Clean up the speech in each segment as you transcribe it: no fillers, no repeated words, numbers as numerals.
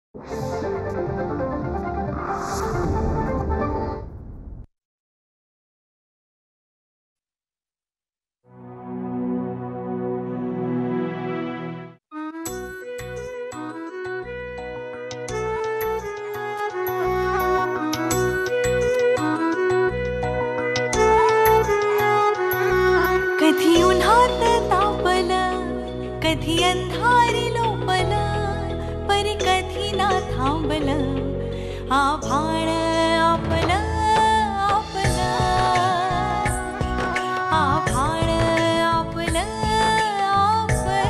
कधी उन्हात तापलं, कधी अंधारी लोपलं, परी कधी ना थांबलं आभाळ आपलं आपलं, आभाळ आपलं आपलं.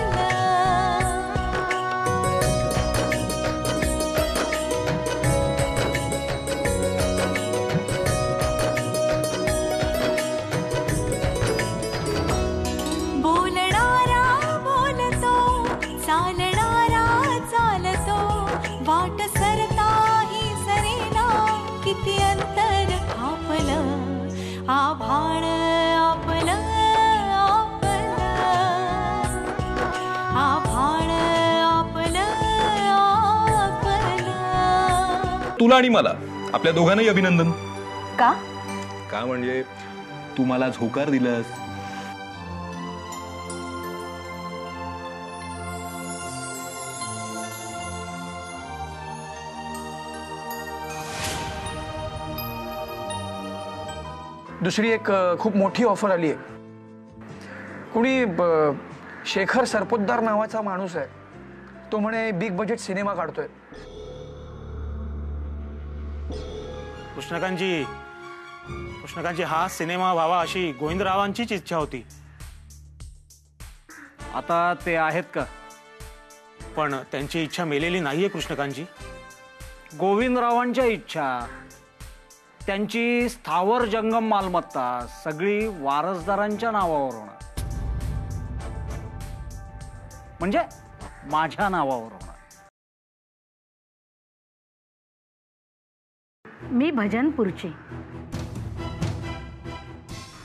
बोलणारा बोलतो, चालणारा चालतो, वाट सरताही सरेना, किती अंतर आपलं आभाळ आपलं आपलं, आभाळ आपलं आपलं. तुला आणि मला आपल्या दोघांनाही अभिनंदन. का? का म्हणजे तू मला आज होकार दिलास. दुसरी एक खूप मोठी ऑफर आली आहे. कोणी शेखर सरपोतदार नावाचा माणूस आहे, तो म्हणे बिग बजेट सिनेमा काढतोय. कृष्णकांतजी, हा सिनेमा व्हावा अशी गोविंदरावांचीच इच्छा होती. आता ते आहेत का? पण त्यांची इच्छा मेलेली नाहीये कृष्णकांतजी. गोविंदरावांच्या इच्छा, त्यांची स्थावर जंगम मालमत्ता सगळी वारसदारांच्या नावावर होणार, म्हणजे माझ्या नावावर होणार. मी भजनपूरची.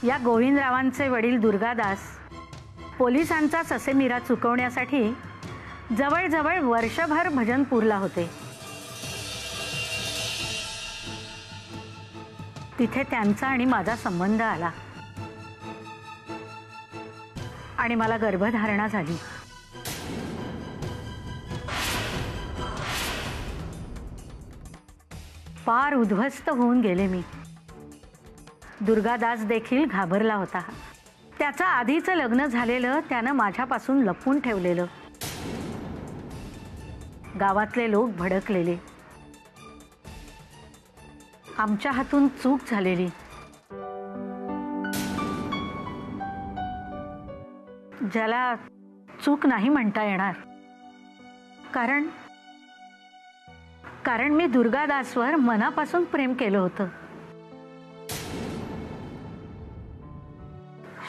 या गोविंदरावांचे वडील दुर्गादास पोलिसांचा ससेमिरा चुकवण्यासाठी जवळजवळ वर्षभर भजनपूरला होते. तिथे त्यांचा आणि माझा संबंध आला आणि मला गर्भधारणा झाली. फार उद्ध्वस्त होऊन गेले मी. दुर्गादास देखील घाबरला होता. त्याचं आधीचं लग्न झालेलं त्यानं माझ्यापासून लपवून ठेवलेलं. गावातले लोक भडकलेले. आमच्या हातून चूक झालेली. ज्याला चूक नाही म्हणता येणार, कारण मी दुर्गादासवर मनापासून प्रेम केलं होतं.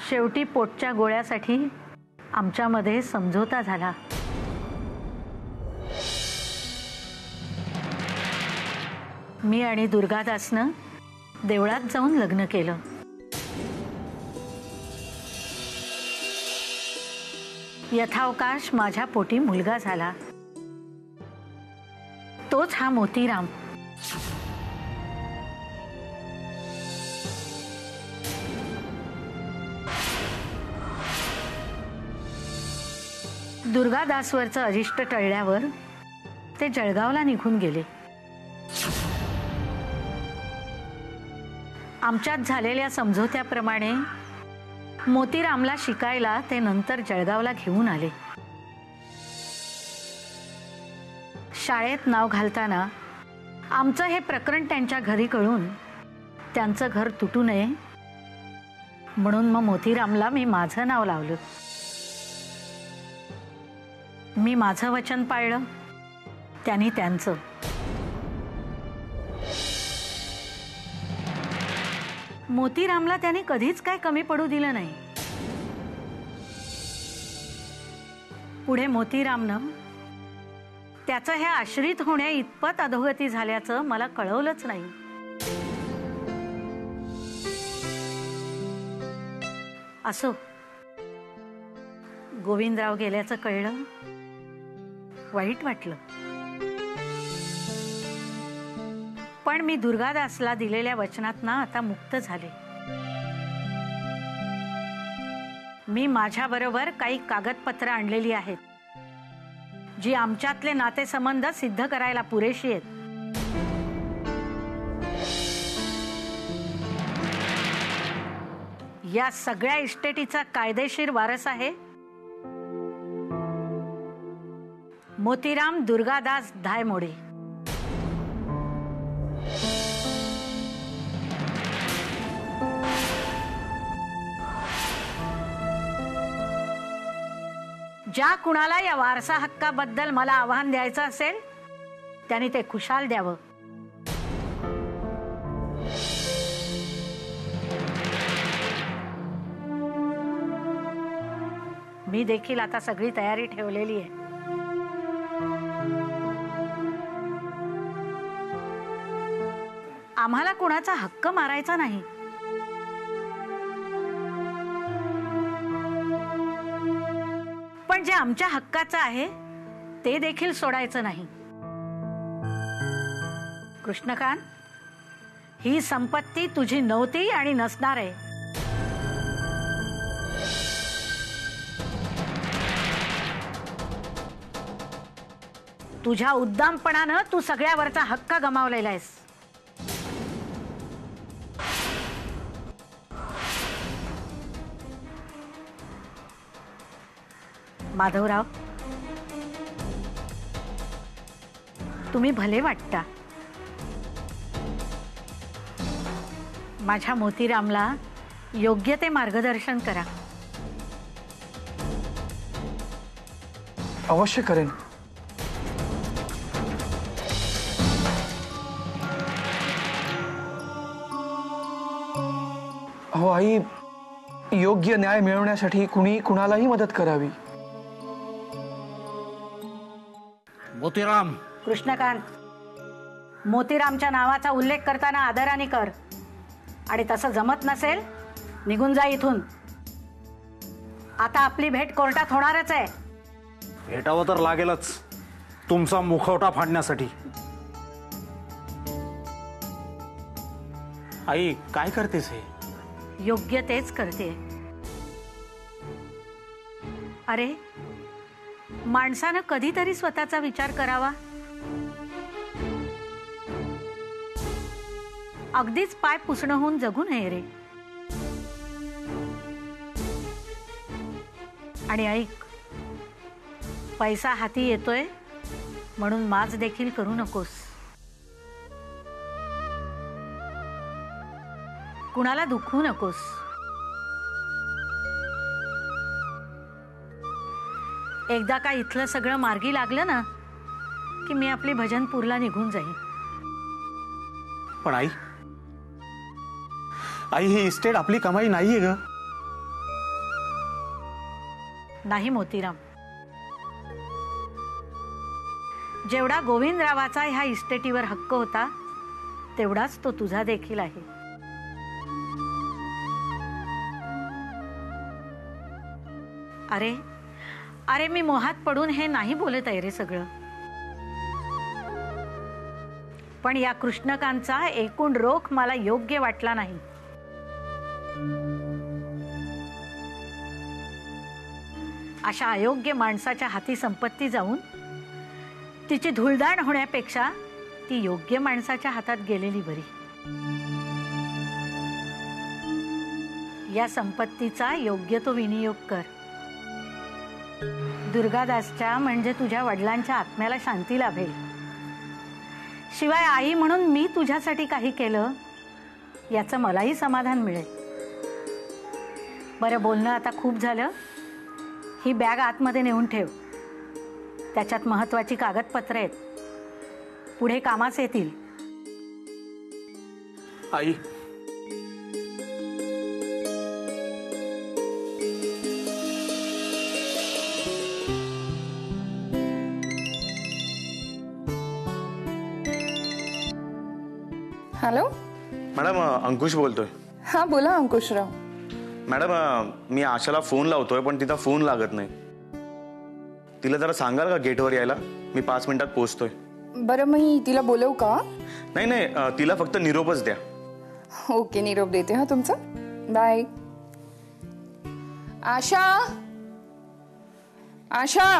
शेवटी पोटच्या गोळ्यासाठी आमच्यामध्ये समझोता झाला. मी आणि दुर्गादासनं देवळात जाऊन लग्न केलं. यथावकाश माझ्या पोटी मुलगा झाला. तोच हा मोतीराम. दुर्गादासवरचं अरिष्ट टळल्यावर ते जळगावला निघून गेले. आमच्यात झालेल्या समझोत्याप्रमाणे मोतीरामला शिकायला ते नंतर जळगावला घेऊन आले. शाळेत नाव घालताना आमचं हे प्रकरण त्यांच्या घरी कळून त्यांचं घर तुटू नये म्हणून मग मोतीरामला मी माझं नाव लावलं. मी माझं वचन पाळलं, त्यांनी त्यांचं. मोतीरामला त्याने कधीच काय कमी पडू दिलं नाही. पुढे मोतीरामनं त्याचं हे आश्रित होण्या इतपत अधोगती झाल्याचं मला कळवलंच नाही. असो, गोविंदराव गेल्याचं कळलं, वाईट वाटलं. पण मी दुर्गादासला दिलेल्या वचनातनं आता मुक्त झाले. मी माझ्याबरोबर काही कागदपत्र आणलेली आहेत जी आमच्यातले नातेसंबंध सिद्ध करायला पुरेशी आहेत. या सगळ्या इस्टेटीचा कायदेशीर वारस आहे मोतीराम दुर्गादास धायमोडे. ज्या कुणाला या वारसा हक्काबद्दल मला आव्हान द्यायचं असेल त्याने ते खुशाल द्यावं. मी देखील आता सगळी तयारी ठेवलेली आहे. आम्हाला कुणाचा हक्क मारायचा नाही. पण जे आमच्या हक्काचं आहे ते देखील सोडायचं नाही. कृष्णकांत, ही संपत्ती तुझी नव्हती आणि नसणार आहे. तुझ्या उद्दामपणानं तू सगळ्यावरचा हक्क गमावलेला आहेस. माधवराव, तुम्ही भले वाटता. माझ्या मोतीरामला योग्य ते मार्गदर्शन करा. अवश्य करेन. हो आई, योग्य न्याय मिळवण्यासाठी कुणी कुणालाही मदत करावी. मोतीराम. कृष्णकांत, मोतीरामच्या नावाचा उल्लेख करताना आदराने कर. आणि तसं जमत नसेल निघून जा इथून. आता आपली भेट कोर्टात होणारच आहे. भेटावं तर लागेलच तुमचा मुखवटा फाडण्यासाठी. आई काय करतेस हे? योग्य तेच करते. अरे, माणसानं कधीतरी स्वतःचा विचार करावा. अगदीच पाय पुसणं होऊन जगू नये रे. आणि ऐक, पैसा हाती येतोय म्हणून माज देखील करू नकोस. कुणाला दुखवू नकोस. एकदा का इथलं सगळं मार्गी लागलं ना की मी आपली भजनपूरला निघून जाईन. पण आई, ही इस्टेट आपली कमाई नाहीये ग. नाही मोतीराम, जेवढा गोविंदरावाचा ह्या इस्टेटीवर हक्क होता तेवढाच तो तुझा देखील आहे. अरे अरे, मी मोहात पडून हे नाही बोलत आहे रे सगळं. पण या कृष्णकांतचा एकूण रोख मला योग्य वाटला नाही. अशा अयोग्य माणसाच्या हाती संपत्ती जाऊन तिची धुळदाण होण्यापेक्षा ती योग्य माणसाच्या हातात गेलेली बरी. या संपत्तीचा योग्य तो विनियोग कर. दुर्गादासच्या म्हणजे तुझ्या वडिलांच्या आत्म्याला शांती लाभेल. शिवाय आई म्हणून मी तुझ्यासाठी काही केलं याचं मलाही समाधान मिळेल. बरं, बोलणं आता खूप झालं. ही बॅग आतमध्ये नेऊन ठेव. त्याच्यात महत्वाची कागदपत्र आहेत, पुढे कामास येतील. आई, हॅलो मॅडम, अंकुश बोलतोय. हां बोला अंकुशराव. मॅडम, मी आशाला फोन लावतोय पण तिचा फोन लागत नाही. तिला जरा सांगाल का गेटवर यायला? मी 5 मिनिटात पोहोचतोय. बरं, मी तिला बोलवू का? नाही नाही तिला फक्त निरोपच द्या. ओके, निरोप देते हा तुमचा. बाय. आशा, आशा.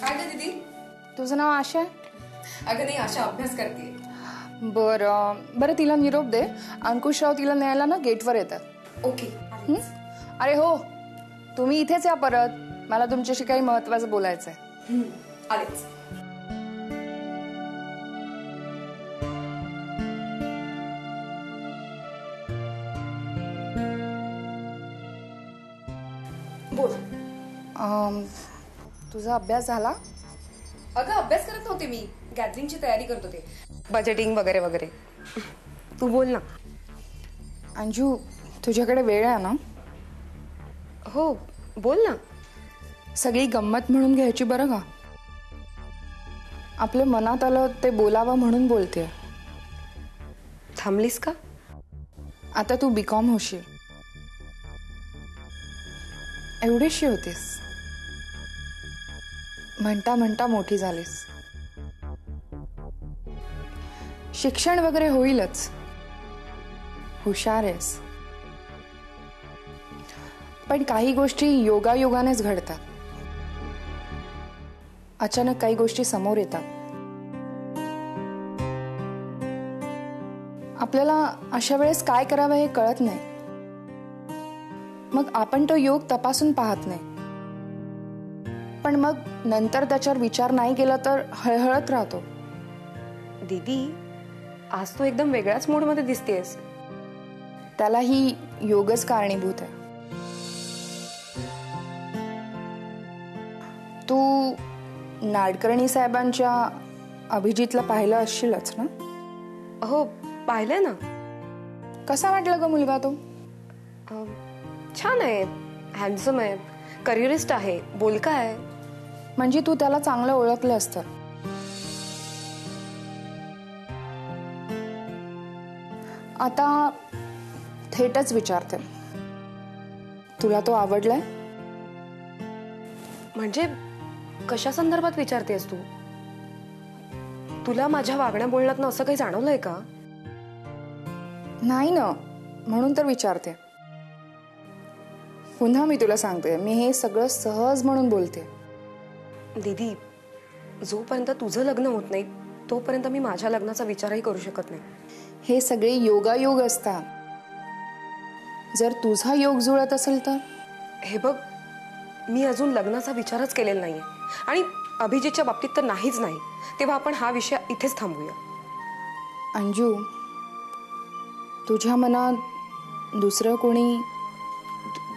काय ग दीदी? तुझं नाव आशा आहे? अगं नाही, आशा अभ्यास करते. बरं बरं, तिला निरोप दे. अंकुशराव तिला न्यायला ना गेटवर येतात. ओके. अरे हो, तुम्ही इथेच या परत. मला तुमच्याशी काही महत्वाचं बोलायचं आहे. आलेच. बोल. तुझा अभ्यास झाला? अगं अभ्यास करत नव्हते मी, गॅदरिंगची तयारी करत होते, बजेटिंग वगैरे वगैरे. तू बोल ना. अंजू, तुझ्याकडे वेळ आहे ना? हो बोल ना. सगळी गंमत म्हणून घ्यायची बरं का. आपल्या मनात आलं ते बोलावं म्हणून बोलते. थांबलीस का? आता तू बीकॉम होशील. एवढीशी होतीस, म्हणता म्हणता मोठी झालीस. शिक्षण वगैरे होईलच, हुशार आहेस. पण काही गोष्टी योगायोगानेच घडतात. अचानक काही गोष्टी समोर येतात. आपल्याला अशा वेळेस काय करावं हे कळत नाही. मग आपण तो योग तपासून पाहत नाही. पण मग नंतर त्याच्यावर विचार नाही केला तर हळहळत राहतो. दीदी, आज तू एकदम वेगळ्याच मूडमध्ये दिसतेस. त्याला ही योगच कारणीभूत आहे. तू नाडकर्णी साहेबांच्या अभिजितला पाहिलं असशीलच ना? हो पाहिलंय ना. कसा वाटला ग मुलगा तो? छान आहे, हँडसम आहे, करिअरिस्ट आहे, बोलका आहे. म्हणजे तू त्याला चांगलं ओळखलं असतं. आता थेटच विचारते, तुला तो आवडलाय? म्हणजे कशा संदर्भात विचारतेस तू? तुला माझ्या वागण्या बोलण्यात असं काही जाणवलंय का? नाही ना, म्हणून तर विचारते. पुन्हा मी तुला सांगते, मी हे सगळं सहज म्हणून बोलते. दीदी, जोपर्यंत तुझं लग्न होत नाही तोपर्यंत मी माझ्या लग्नाचा विचारही करू शकत नाही. हे सगळे योगायोग असतात. जर तुझा योग जुळत असेल तर? हे बघ, मी अजून लग्नाचा विचारच केलेला नाहीये आणि अभिजितच्या बाबतीत तर नाहीच नाही. तेव्हा आपण हा विषय इथेच थांबूया. अंजू, तुझ्या मनात दुसरं कोणी?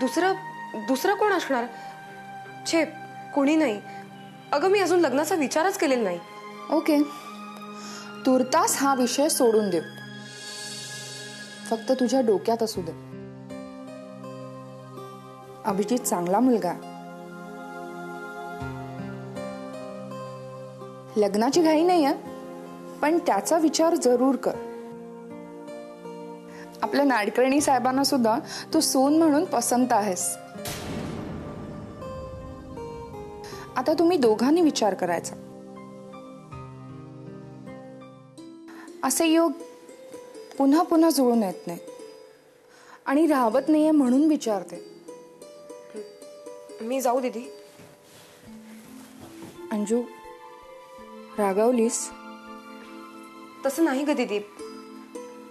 दुसरं कोण असणार? छे, कोणी नाही. अगं मी अजून लग्नाचा विचारच केलेला नाही. ओके, तुर्तास हा विषय सोडून दे. फक्त तुझ्या डोक्यात असू दे, अभिजित चांगला मुलगा. लग्नाची घाई नाही आहे, पण त्याचा विचार जरूर कर. आपल्या नाडकर्णी साहेबांना सुद्धा तू सून म्हणून पसंत आहेस. आता तुम्ही दोघांनी विचार करायचा. असे योग पुन्हा पुन्हा जुळून येत नाही आणि राहत नाहीये म्हणून विचारते. मी जाऊ दीदी? अंजू, रागावलीस? तसं नाही ग दीदी,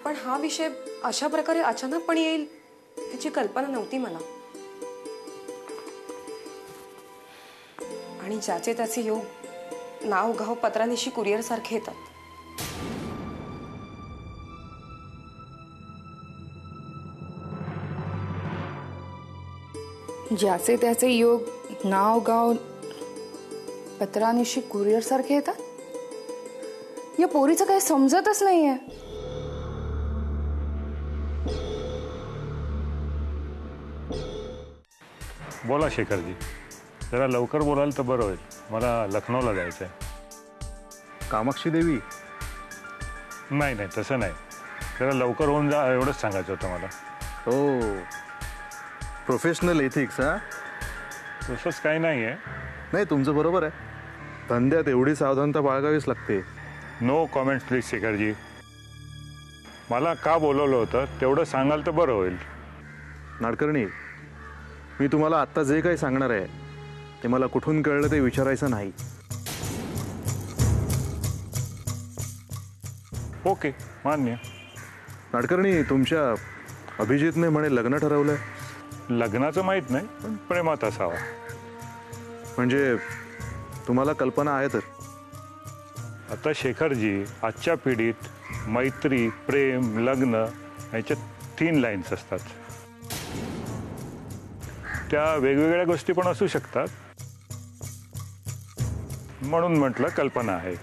पण हा विषय अशा प्रकारे अचानकपणे येईल त्याची कल्पना नव्हती मला. आणि ज्याचे त्याचे योग नाव गाव पत्रानिशी कुरिअर सारखे येतात. ज्याचे त्याचे योग नाव गाव पत्रानिशी कुरिअर सारखे येतात? या पोरीचं काही समजतच नाहीये. बोला शेखरजी, जरा लवकर बोलाल तर बरं होईल. मला लखनौला जायचं आहे. कामाक्षी देवी? नाही नाही, तसं नाही. जरा लवकर होऊन जा एवढंच सांगायचं होतं मला. हो, प्रोफेशनल एथिक्स. हा, तसंच काही नाही आहे. नाही, तुमचं बरोबर आहे. धंद्यात एवढी सावधानता बाळगावीच लागते. No comments please Shekharji. मला का बोलवलं होतं तेवढं सांगाल तर बरं होईल. नाडकर्णी, मी तुम्हाला आत्ता जे काही सांगणार आहे ते मला कुठून कळलं ते विचारायचं नाही. ओके, मान्य. नाडकर्णी, तुमच्या अभिजितने म्हणे लग्न ठरवलंय. लग्नाचं माहीत नाही, पण प्रेमात असावा. म्हणजे तुम्हाला कल्पना आहे तर? आता शेखरजी, आजच्या पिढीत मैत्री, प्रेम, लग्न याच्यात 3 लाईन्स असतात. त्या वेगवेगळ्या गोष्टी पण असू शकतात, म्हणून म्हटलं कल्पना आहे.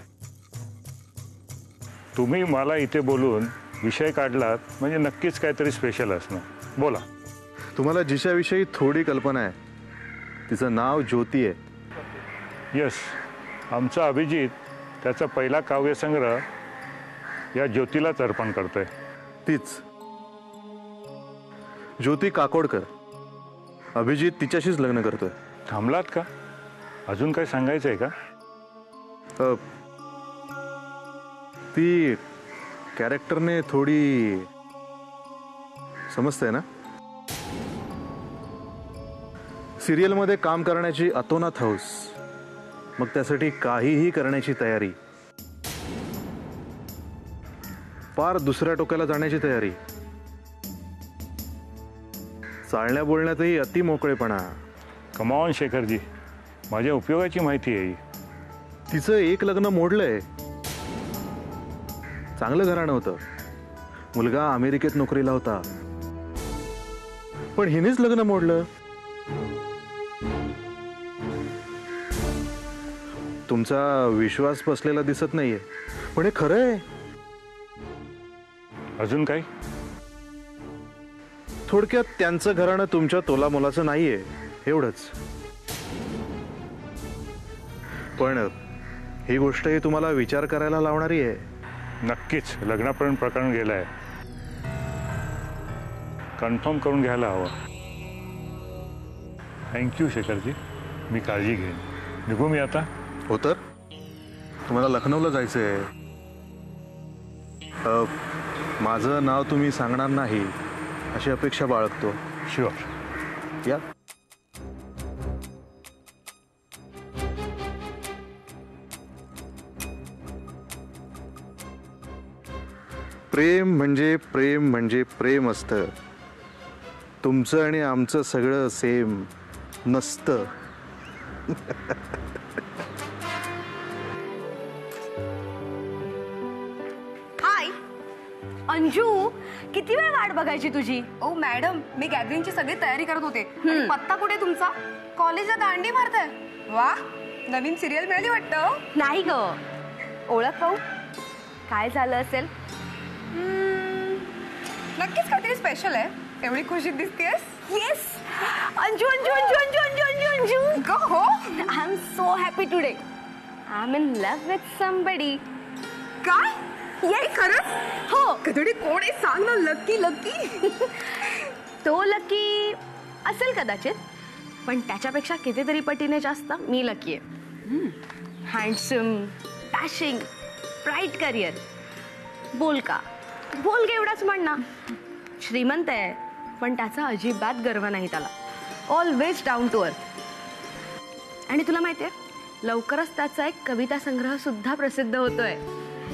तुम्ही मला इथे बोलून विषय काढलात म्हणजे नक्कीच काहीतरी स्पेशल असणार. बोला. तुम्हाला जिच्याविषयी थोडी कल्पना आहे तिचं नाव ज्योती आहे. यस, आमचा अभिजित त्याचा पहिला काव्यसंग्रह या ज्योतीलाच अर्पण करतोय. तीच ज्योती काकोडकर. अभिजित तिच्याशीच लग्न करतोय. थांबलात का? अजून काही सांगायचं आहे का? ती कॅरेक्टरने थोडी समजते ना. सिरियलमध्ये काम करण्याची अतोनात हौस, मग त्यासाठी काहीही करण्याची तयारी, पार दुसऱ्या टोक्याला जाण्याची तयारी, चालण्या बोलण्यातही अति मोकळेपणा. कमॉन शेखरजी, माझ्या उपयोगाची माहिती आहे. तिचं एक लग्न मोडलंय. चांगलं घराणं होतं, मुलगा अमेरिकेत नोकरीला होता, पण हिनेच लग्न मोडलं. तुमचा विश्वास बसलेला दिसत नाहीये, पण हे खरं आहे. अजून काही? थोडक्यात त्यांचं घराणं तुमच्या तोलामोलाचं नाहीये, एवढंच. पण ही गोष्टही तुम्हाला विचार करायला लावणारी आहे. नक्कीच लग्नापर्यंत प्रकरण गेलंय. कन्फर्म करून घ्यायला हवं. थँक्यू शेखरजी, मी काळजी घेईन. निघू मी आता? हो तर, तुम्हाला लखनौला जायचंय. माझं नाव तुम्ही सांगणार नाही अशी अपेक्षा बाळगतो. शुअर. या. प्रेम म्हणजे प्रेम म्हणजे प्रेम असतं. तुमचं आणि आमचं सगळं सेम नसतं. हाय अंजू, किती वेळ वाट बघायची तुझी? ओ मॅडम, मी गॅदरिंगची सगळी तयारी करत होते. आणि पत्ता कुठे तुमचा? कॉलेजला दांडी मारताय. वा, नवीन सिरियल मिळाली वाटतं. नाही ग, ओळख पाहू काय झालं असेल. नक्कीच काहीतरी स्पेशल आहे. एवढी खुशीत दिसतेस. येस अंजू अंजू अंजू अंजू अंजू अंजू अंजू हो, I am so happy today. I am in love with somebody. काय? येस खरंच? हो. कधी कोण आहे सांग ना. Lucky lucky. तो लकी असेल कदाचित, पण त्याच्यापेक्षा कितीतरी पटीने जास्त मी लकी आहे. Handsome, dashing, bright career. बोल का बोल एवढाच म्हण ना. श्रीमंत आहे, पण त्याचा अजिबात गर्व नाही त्याला. Always down to earth. आणि तुला माहितीये, लवकरच त्याचा एक कविता संग्रह सुद्धा प्रसिद्ध होतोय.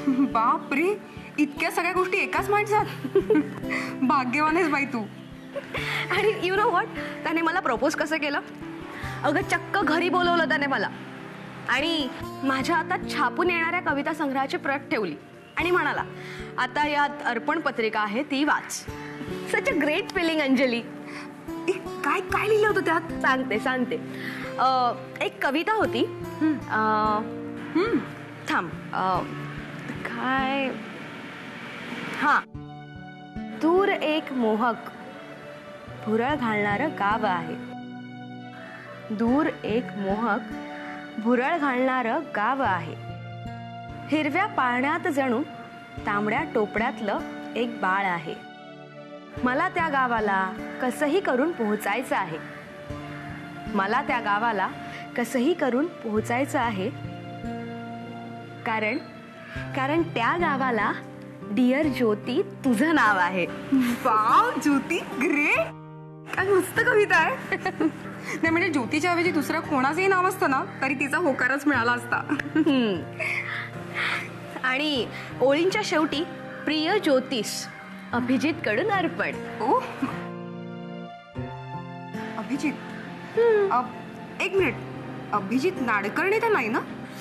बापरे, इतक्या सगळ्या गोष्टी एकाच माणसात. भाग्यवान आहेस बाई तू. आणि यू नो व्हॉट, त्याने मला प्रपोज कसं केलं? अगं चक्क घरी बोलवलं त्याने मला, आणि माझ्या हातात छापून येणाऱ्या कविता संग्रहाची प्रत ठेवली आणि म्हणाला, आता यात अर्पण पत्रिका आहे ती वाच. सच अ ग्रेट फिलिंग अंजली. काय काय लिहिलं होतं त्यात? सांगते. एक कविता होती. थांब, काय, हा, दूर एक मोहक भुरळ घालणारं गाव आहे. दूर एक मोहक भुरळ घालणारं गाव आहे. हिरव्या पाण्यात जणू तांबड्या टोपड्यातलं एक बाळ आहे. मला त्या गावाला कसंही करून पोहोचायचं आहे. मला त्या गावाला कसंही करून पोहोचायचं आहे. कारण त्या गावाला डिअर ज्योती तुझं नाव आहे. वाव ज्योती ग्रेट. काय मस्त कविता आहे. नाही म्हणजे ज्योतीच्या ऐवजी दुसरं कोणाचंही नाव असतं ना तरी तिचा होकारच मिळाला असता. आणि ओळींच्या शेवटी प्रिय ज्योतिष अभिजित कडून अर्पण. ओ अभिजित. एक मिनिट, अभिजित नाडकर्णी तर नाही ना?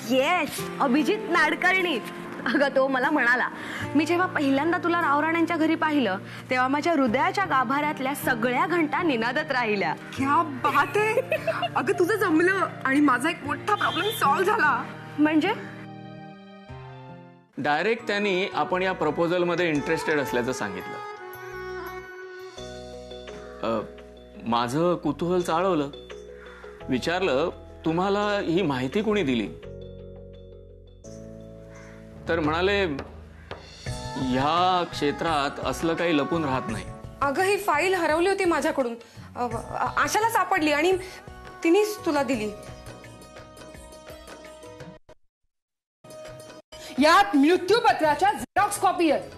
येस, अभिजित नाडकर्णी. अगं तो मला म्हणाला, मी जेव्हा पहिल्यांदा तुला रावराण्यांच्या घरी पाहिलं तेव्हा माझ्या हृदयाच्या गाभाऱ्यातल्या सगळ्या घंटा निनादत राहिल्या. क्या बात आहे. अगं तुझं जमलं आणि माझा एक मोठा प्रॉब्लेम सॉल्व्ह झाला. म्हणजे डायरेक्ट त्यांनी आपण या प्रपोजलमध्ये इंटरेस्टेड असल्याचं सांगितलं. माझं कुतूहल चाळवलं. विचारलं, तुम्हाला ही माहिती कोणी दिली? तर म्हणाले, ह्या क्षेत्रात असलं काही लपून राहत नाही. अगं ही फाईल हरवली होती माझ्याकडून. आशाला सापडली आणि तिनेच तुला दिली. यात मृत्यूपत्राच्या झेरॉक्स कॉपी आहेत.